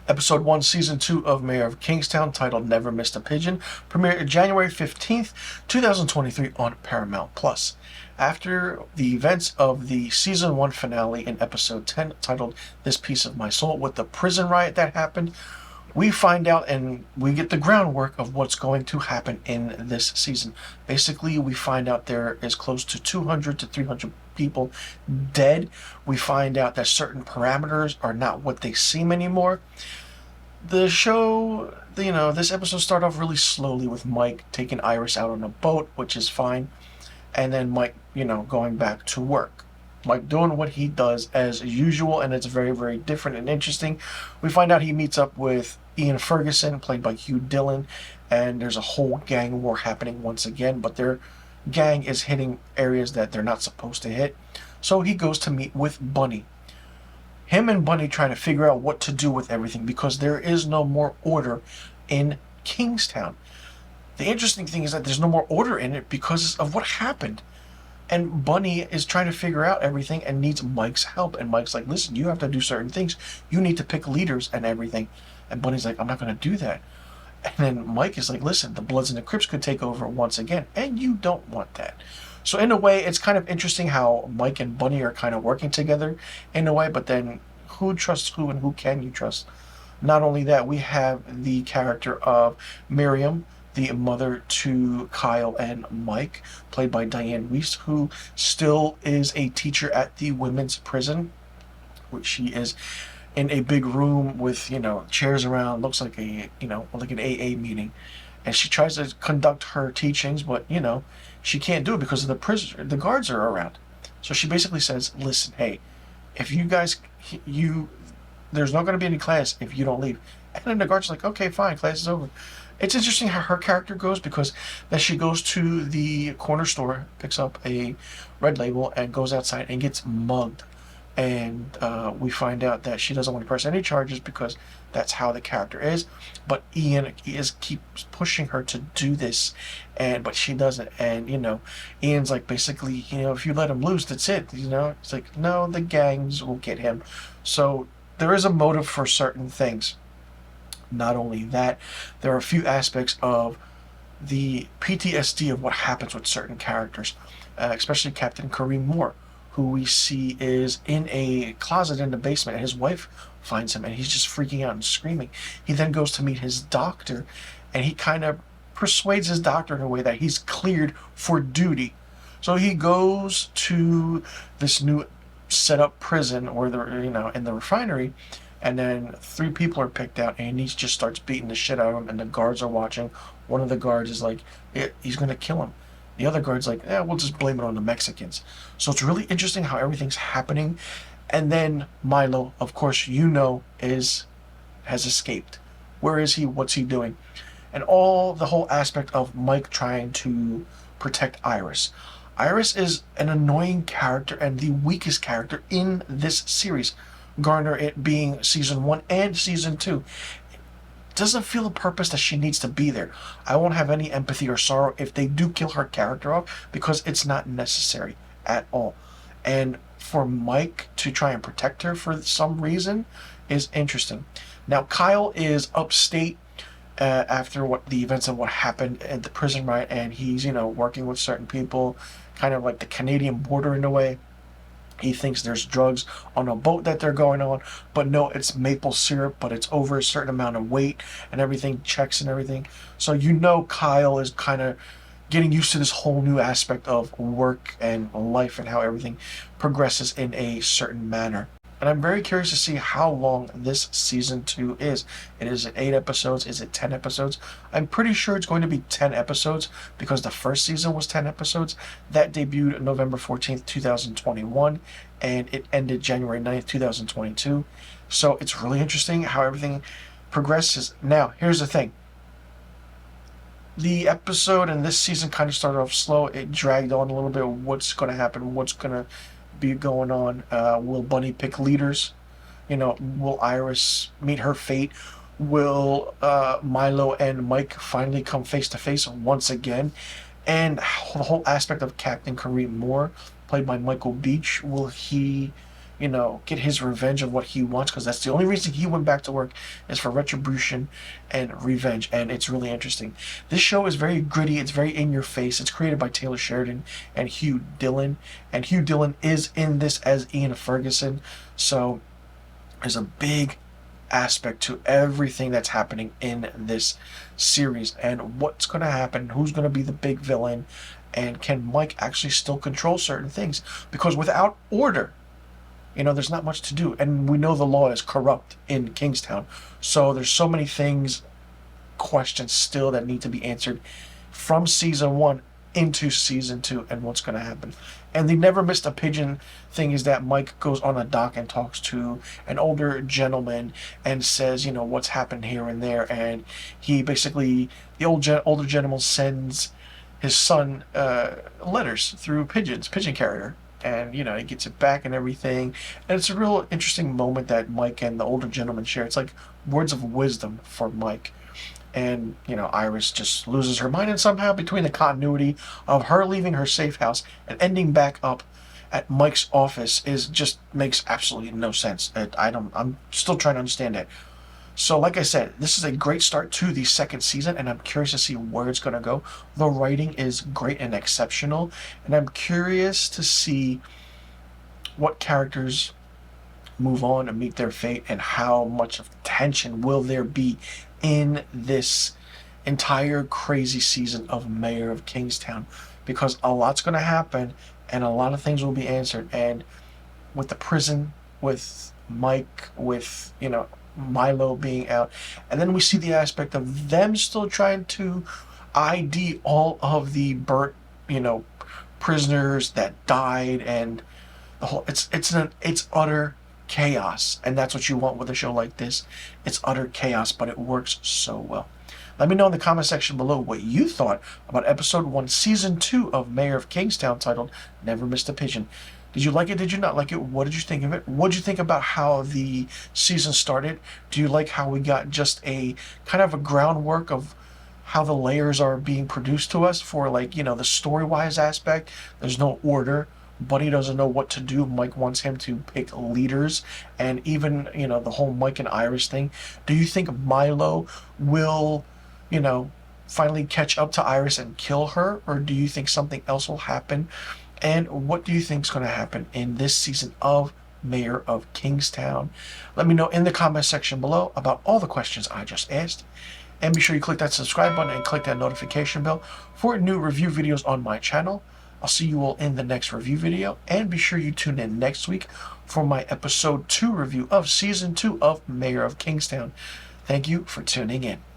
Episode 1, Season 2 of Mayor of Kingstown, titled Never Missed a Pigeon, premiered January 15th, 2023 on Paramount+. After the events of the Season 1 finale in Episode 10, titled This Piece of My Soul, with the prison riot that happened, we find out and we get the groundwork of what's going to happen in this season. Basically, we find out there is close to 200 to 300 people dead. We find out that certain parameters are not what they seem anymore. The show, this episode started off really slowly with Mike taking Iris out on a boat, which is fine. And then Mike, going back to work. Mike doing what he does as usual, and it's very, very different and interesting. We find out he meets up with Ian Ferguson, played by Hugh Dillon, and there's a whole gang war happening once again, but their gang is hitting areas that they're not supposed to hit. So he goes to meet with Bunny. Him and Bunny trying to figure out what to do with everything because there is no more order in Kingstown. The interesting thing is that there's no more order in it because of what happened. And Bunny is trying to figure out everything and needs Mike's help. And Mike's like, listen, you have to do certain things. You need to pick leaders and everything. And Bunny's like, I'm not going to do that. And then Mike is like, listen, the Bloods and the Crips could take over once again. And you don't want that. So in a way, it's kind of interesting how Mike and Bunny are kind of working together in a way. But then who trusts who and who can you trust? Not only that, we have the character of Miriam, the mother to Kyle and Mike, played by Diane Weiss, who still is a teacher at the women's prison, which she is in a big room with, chairs around, looks like like an AA meeting. And she tries to conduct her teachings, but, she can't do it because of the guards are around. So she basically says, listen, hey, if you guys, there's not going to be any class if you don't leave. And then the guard's like, okay, fine, class is over. It's interesting how her character goes because then she goes to the corner store, picks up a Red Label, and goes outside and gets mugged. And we find out that she doesn't want to press any charges because that's how the character is. But Ian keeps pushing her to do this, but she doesn't. And Ian's like, basically, if you let him loose, that's it. It's like, no, the gangs will get him. So there is a motive for certain things. Not only that, there are a few aspects of the PTSD of what happens with certain characters, especially Captain Kareem Moore, who we see is in a closet in the basement, and his wife finds him, and he's just freaking out and screaming. He then goes to meet his doctor, and he kind of persuades his doctor in a way that he's cleared for duty. So he goes to this new set up prison, or in the refinery, and then 3 people are picked out, and he just starts beating the shit out of him, and the guards are watching. One of the guards is like, he's going to kill him. The other guard's like, we'll just blame it on the Mexicans. So it's really interesting how everything's happening. And then Milo, of course, has escaped. Where is he? What's he doing? And the whole aspect of Mike trying to protect Iris. Iris is an annoying character and the weakest character in this series. Garner it being season 1 and season 2. It doesn't feel a purpose that she needs to be there. I won't have any empathy or sorrow if they do kill her character off because it's not necessary at all. And for Mike to try and protect her for some reason is interesting. Now Kyle is upstate after the events of what happened at the prison riot, and he's working with certain people, kind of like the Canadian border in a way. He thinks there's drugs on a boat that they're going on, but no, it's maple syrup, but it's over a certain amount of weight and everything checks and everything. So Kyle is kind of getting used to this whole new aspect of work and life and how everything progresses in a certain manner. And I'm very curious to see how long this season 2 is. Is it 8 episodes? Is it 10 episodes? I'm pretty sure it's going to be 10 episodes because the first season was 10 episodes. That debuted November 14th, 2021, and it ended January 9th, 2022. So it's really interesting how everything progresses. Now, here's the thing. The episode in this season kind of started off slow. It dragged on a little bit. What's going to happen? What's going to be going on? Will Bunny pick leaders? Will Iris meet her fate? Will Milo and Mike finally come face to face once again? And the whole aspect of Captain Kareem Moore, played by Michael Beach, will he get his revenge of what he wants, because that's the only reason he went back to work, is for retribution and revenge. And it's really interesting. This show is very gritty. It's very in your face. It's created by Taylor Sheridan and Hugh Dillon. And Hugh Dillon is in this as Ian Ferguson. So there's a big aspect to everything that's happening in this series, and what's going to happen, who's going to be the big villain, and can Mike actually still control certain things, because without order, there's not much to do, and we know the law is corrupt in Kingstown. So there's so many questions still that need to be answered from season 1 into season 2, and what's going to happen. And the never missed a pigeon thing is that Mike goes on a dock and talks to an older gentleman and says, what's happened here and there. And he basically, the older gentleman sends his son letters through pigeon carrier. And, he gets it back and everything. And it's a real interesting moment that Mike and the older gentleman share. It's like words of wisdom for Mike. And, Iris just loses her mind, and somehow between the continuity of her leaving her safe house and ending back up at Mike's office just makes absolutely no sense. I'm still trying to understand that. So like I said, this is a great start to the second season, and I'm curious to see where it's going to go. The writing is great and exceptional, and I'm curious to see what characters move on and meet their fate, and how much of tension will there be in this entire crazy season of Mayor of Kingstown, because a lot's going to happen and a lot of things will be answered. And with the prison, with Mike, with Milo being out, and then we see the aspect of them still trying to ID all of the burnt prisoners that died, and the whole it's utter chaos. And that's what you want with a show like this. It's utter chaos, but it works so well. Let me know in the comment section below what you thought about episode 1 season 2 of Mayor of Kingstown, titled Never Missed a Pigeon. Did you like it? Did you not like it? What did you think of it? What did you think about how the season started? Do you like how we got just a kind of a groundwork of how the layers are being produced to us for, the story-wise aspect? There's no order. Buddy doesn't know what to do. Mike wants him to pick leaders, and even the whole Mike and Iris thing. Do you think Milo will finally catch up to Iris and kill her, or do you think something else will happen? And what do you think is going to happen in this season of Mayor of Kingstown? Let me know in the comment section below about all the questions I just asked. And be sure you click that subscribe button and click that notification bell for new review videos on my channel. I'll see you all in the next review video, and be sure you tune in next week for my episode 2 review of season 2 of Mayor of Kingstown. Thank you for tuning in.